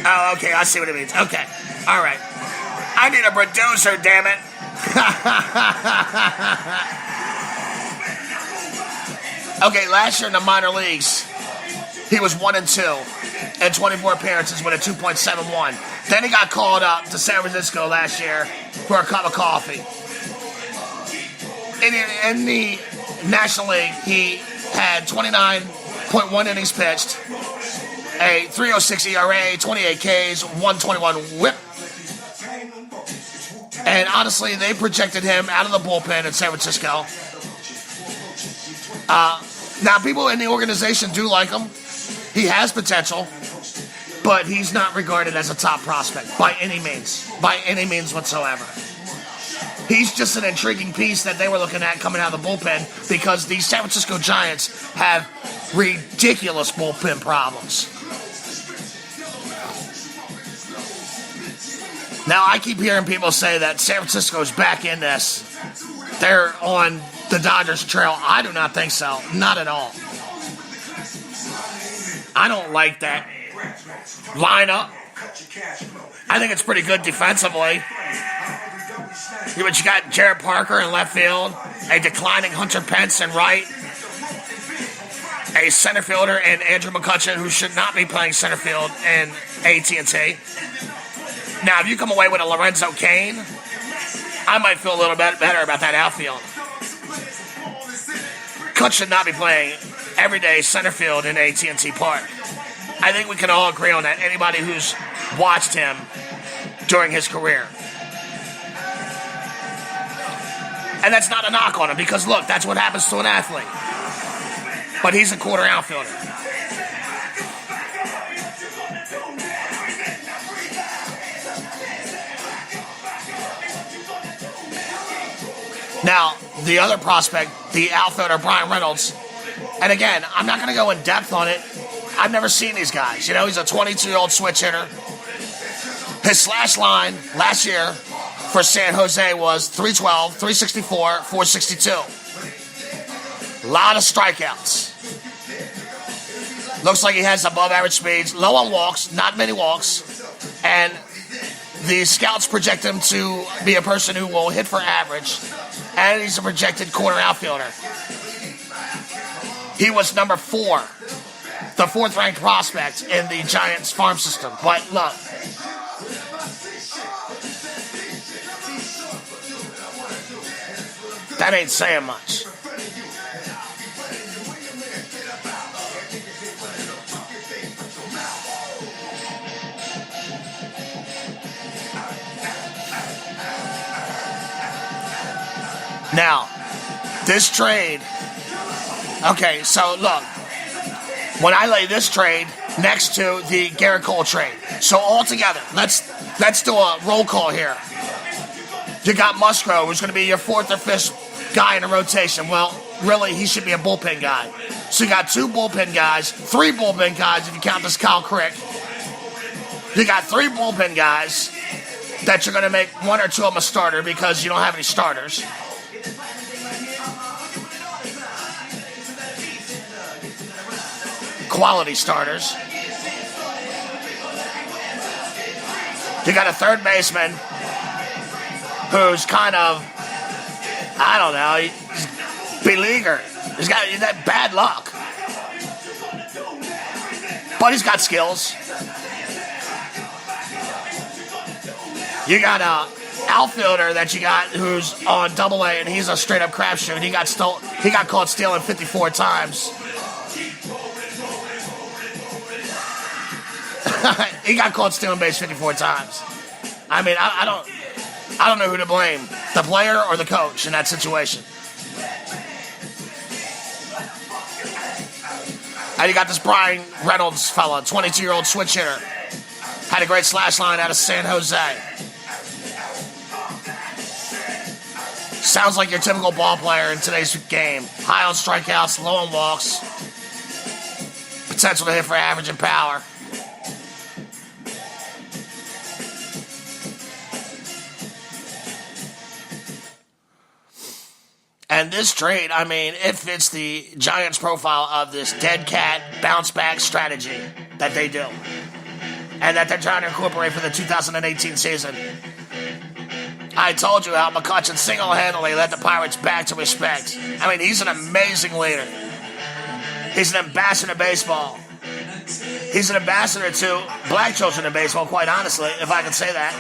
Oh, okay, I see what it means. Okay, all right. I need a producer, damn it. Okay, last year in the minor leagues, he was 1-2 and 24 appearances with a 2.71. Then he got called up to San Francisco last year for a cup of coffee. In the National League, he had 29.1 innings pitched, a 3.06 ERA, 28 Ks, 121 WHIP. And honestly, they projected him out of the bullpen in San Francisco. Now, people in the organization do like him. He has potential, but he's not regarded as a top prospect by any means whatsoever. He's just an intriguing piece that they were looking at coming out of the bullpen because the San Francisco Giants have ridiculous bullpen problems. Now, I keep hearing people say that San Francisco's back in this. They're on the Dodgers trail. I do not think so. Not at all. I don't like that lineup. I think it's pretty good defensively. But you got Jared Parker in left field, a declining Hunter Pence in right, a center fielder in Andrew McCutchen who should not be playing center field in AT&T. Now, if you come away with a Lorenzo Cain, I might feel a little bit better about that outfield. Cutch should not be playing everyday center field in AT&T Park. I think we can all agree on that, anybody who's watched him during his career. And that's not a knock on him because, look, that's what happens to an athlete. But he's a quarter outfielder. Now, the other prospect, the outfielder, Brian Reynolds, and again, I'm not going to go in depth on it. I've never seen these guys. You know, he's a 22-year-old switch hitter. His slash line last year for San Jose was 312, 364, 462. A lot of strikeouts. Looks like he has above average speeds, low on walks, not many walks, and the scouts project him to be a person who will hit for average, and he's a projected corner outfielder. He was number 4, the 4th ranked prospect in the Giants farm system. But look, that ain't saying much. Now, this trade, okay, so look, when I lay this trade next to the Garrett Cole trade, so all together, let's do a roll call here. You got Musgrove, who's going to be your 4th or 5th guy in a rotation. Well, really, he should be a bullpen guy. So you got 2 bullpen guys, 3 bullpen guys if you count this Kyle Crick. You got 3 bullpen guys that you're going to make 1 or 2 of them a starter because you don't have any starters. Quality starters. You got a 3rd baseman who's kind of, I don't know, he's beleaguered. He's got that bad luck. But he's got skills. You got a outfielder that you got who's on AA and he's a straight up crapshoot. He got caught stealing 54 times. He got caught stealing base 54 times. I mean, I don't know who to blame, the player or the coach in that situation. And you got this Brian Reynolds fella, 22-year-old switch hitter. Had a great slash line out of San Jose. Sounds like your typical ball player in today's game. High on strikeouts, low on walks. Potential to hit for average and power. And this trade, I mean, it fits the Giants' profile of this dead cat bounce back strategy that they do. and that they're trying to incorporate for the 2018 season. I told you how McCutchen single-handedly led the Pirates back to respect. I mean, he's an amazing leader. He's an ambassador to baseball. He's an ambassador to black children in baseball, quite honestly, if I can say that.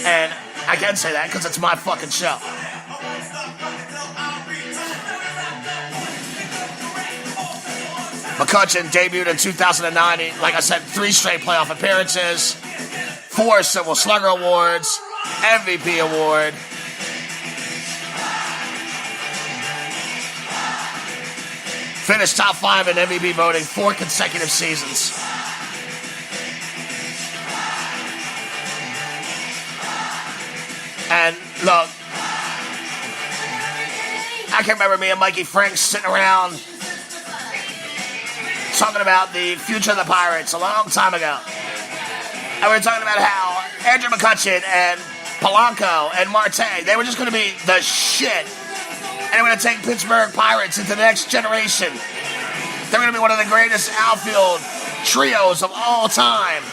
And I can say that because it's my fucking show. McCutchen debuted in 2009. Like I said, 3 straight playoff appearances, 4 Silver Slugger Awards, MVP award. Finished top 5 in MVP voting 4 consecutive seasons. And look, I can remember me and Mikey Franks sitting around talking about the future of the Pirates a long time ago. And we were talking about how Andrew McCutchen and Polanco and Marte, they were just going to be the shit. And they're going to take Pittsburgh Pirates into the next generation. They're going to be one of the greatest outfield trios of all time.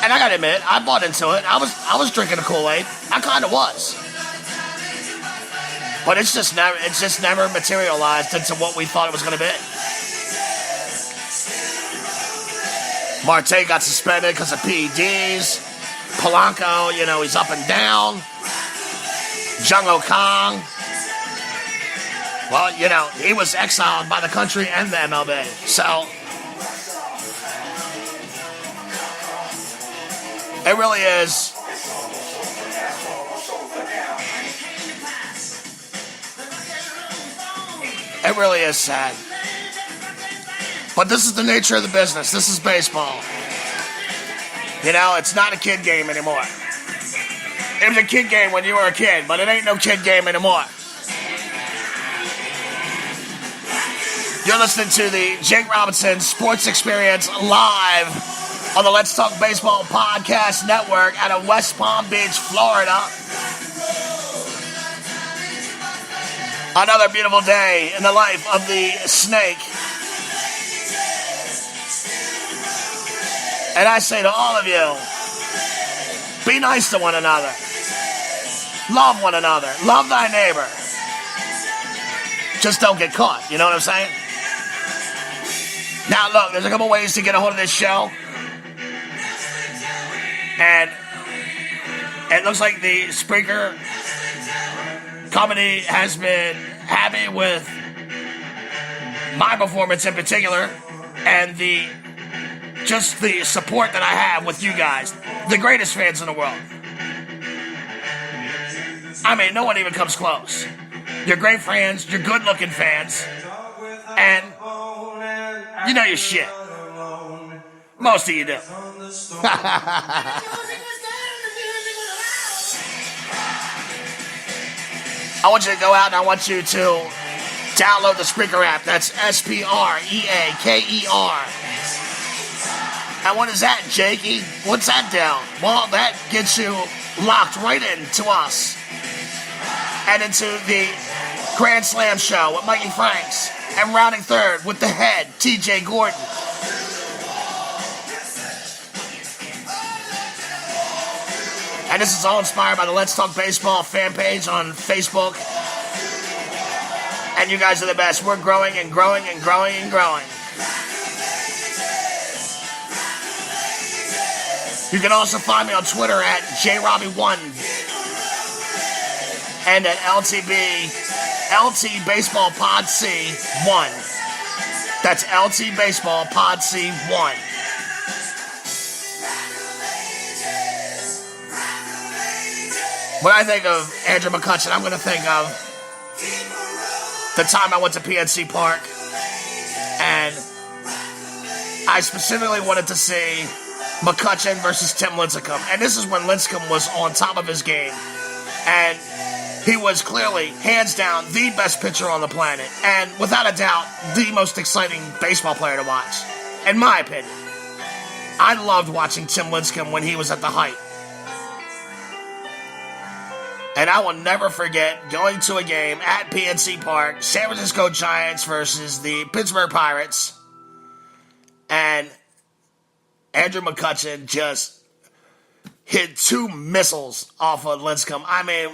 And I got to admit, I bought into it. I was drinking the Kool-Aid. I kind of was. But it's just never materialized into what we thought it was going to be. Marte got suspended because of PEDs. Polanco, he's up and down. Jung-Ho Kang. Well, he was exiled by the country and the MLB. So, it really is. It really is sad. But this is the nature of the business. This is baseball. It's not a kid game anymore. It was a kid game when you were a kid, but it ain't no kid game anymore. You're listening to the Jake Robinson Sports Experience live on the Let's Talk Baseball Podcast Network out of West Palm Beach, Florida. Another beautiful day in the life of the snake. And I say to all of you, be nice to one another. Love one another. Love thy neighbor. Just don't get caught. You know what I'm saying? Now, look, there's a couple ways to get a hold of this show. And it looks like the Spreaker company has been happy with my performance in particular and the support that I have with you guys, the greatest fans in the world. I mean, no one even comes close. You're great fans, you're good-looking fans, and you know your shit. Most of you do. I want you to go out and I want you to download the Spreaker app. That's Spreaker. And what is that, Jakey? What's that down? Well, that gets you locked right into us. And into the Grand Slam show with Mikey Franks. And rounding third with the head, TJ Gordon. And this is all inspired by the Let's Talk Baseball fan page on Facebook. And you guys are the best. We're growing and growing and growing and growing. You can also find me on Twitter at JRobbie1 and at LT Baseball Pod C1. That's LT Baseball Pod C1. When I think of Andrew McCutchen, I'm going to think of the time I went to PNC Park, and I specifically wanted to see McCutchen versus Tim Lincecum. And this is when Lincecum was on top of his game. And he was clearly, hands down, the best pitcher on the planet. And without a doubt, the most exciting baseball player to watch. In my opinion. I loved watching Tim Lincecum when he was at the height. And I will never forget going to a game at PNC Park, San Francisco Giants versus the Pittsburgh Pirates. and Andrew McCutchen just hit 2 missiles off of Lincecum. I mean,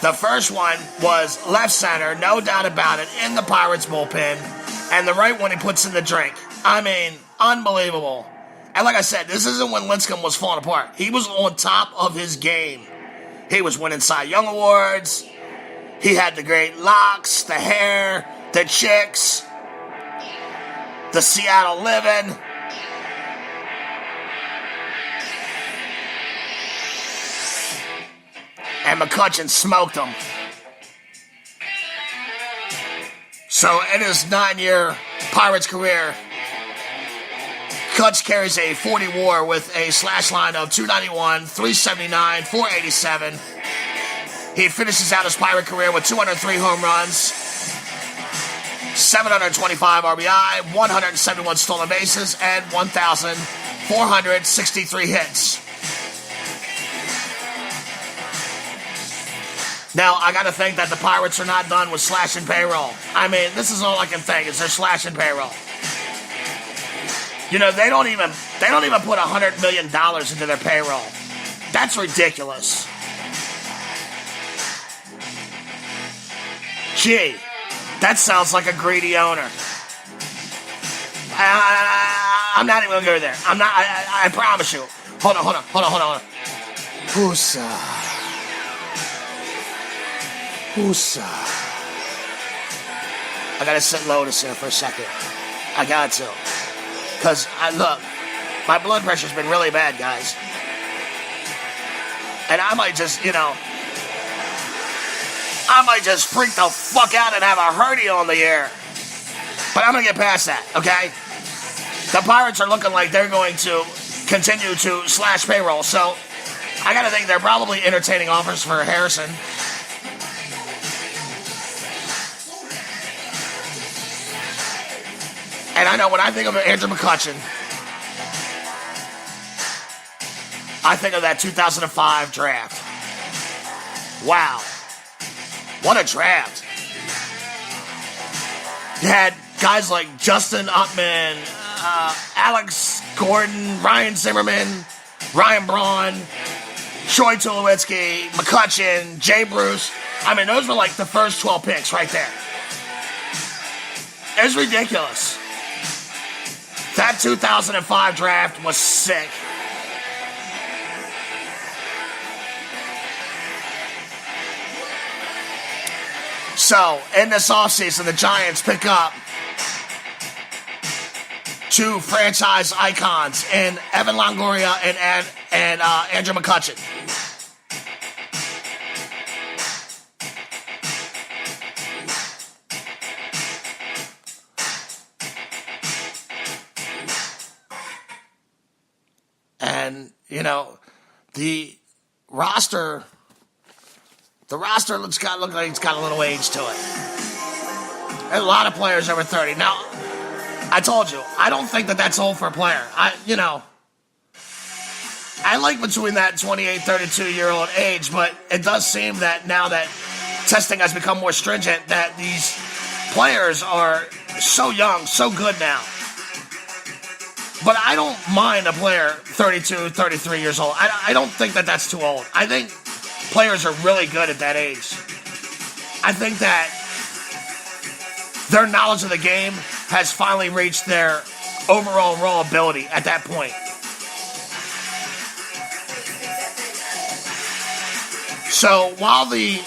the first one was left center, no doubt about it, in the Pirates bullpen, and the right one he puts in the drink. I mean, unbelievable. And like I said, this isn't when Lincecum was falling apart. He was on top of his game. He was winning Cy Young awards. He had the great locks, the hair, the chicks, the Seattle living. And McCutchen smoked him. So in his 9-year Pirates career, Cutch carries a 40 WAR with a slash line of 291, 379, 487. He finishes out his Pirate career with 203 home runs, 725 RBI, 171 stolen bases, and 1,463 hits. Now, I got to think that the Pirates are not done with slashing payroll. I mean, this is all I can think is they're slashing payroll. You know, they don't even put $100 million into their payroll. That's ridiculous. Gee, that sounds like a greedy owner. I'm not even going to go there. I promise you. Hold on. Whoosah. I got to sit lotus here for a second. I got to. Because, look, my blood pressure's been really bad, guys. And I might just freak the fuck out and have a hernia on the air. But I'm going to get past that, okay? The Pirates are looking like they're going to continue to slash payroll. So, I got to think they're probably entertaining offers for Harrison. And I know when I think of Andrew McCutchen, I think of that 2005 draft. Wow. What a draft. You had guys like Justin Upman, Alex Gordon, Ryan Zimmerman, Ryan Braun, Troy Tulowitzki, McCutchen, Jay Bruce. I mean, those were like the first 12 picks right there. It was ridiculous. That 2005 draft was sick. So, in this offseason, the Giants pick up 2 franchise icons in Evan Longoria and Andrew McCutchen. And, you know, the roster looks look like it's got a little age to it. There's a lot of players over 30. Now, I told you, I don't think that that's old for a player. I like between that 28, 32-year-old age, but it does seem that now that testing has become more stringent, that these players are so young, so good now. But I don't mind a player 32, 33 years old. I don't think that that's too old. I think players are really good at that age. I think that their knowledge of the game has finally reached their overall raw ability at that point. So while the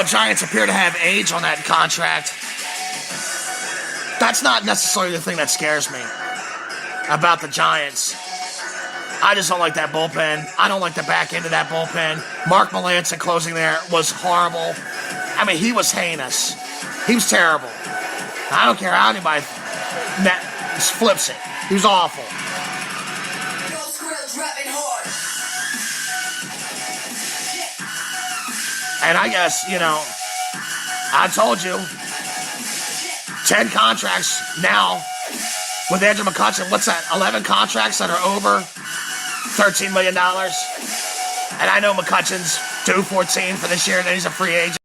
Giants appear to have age on that contract, that's not necessarily the thing that scares me about the Giants. I just don't like that bullpen. I don't like the back end of that bullpen. Mark Melancon closing there was horrible. I mean, he was heinous. He was terrible. I don't care how anybody flips it. He was awful. And I guess, I told you, 10 contracts now with Andrew McCutchen. What's that? 11 contracts that are over $13 million. And I know McCutchen's due 14 for this year, and then he's a free agent.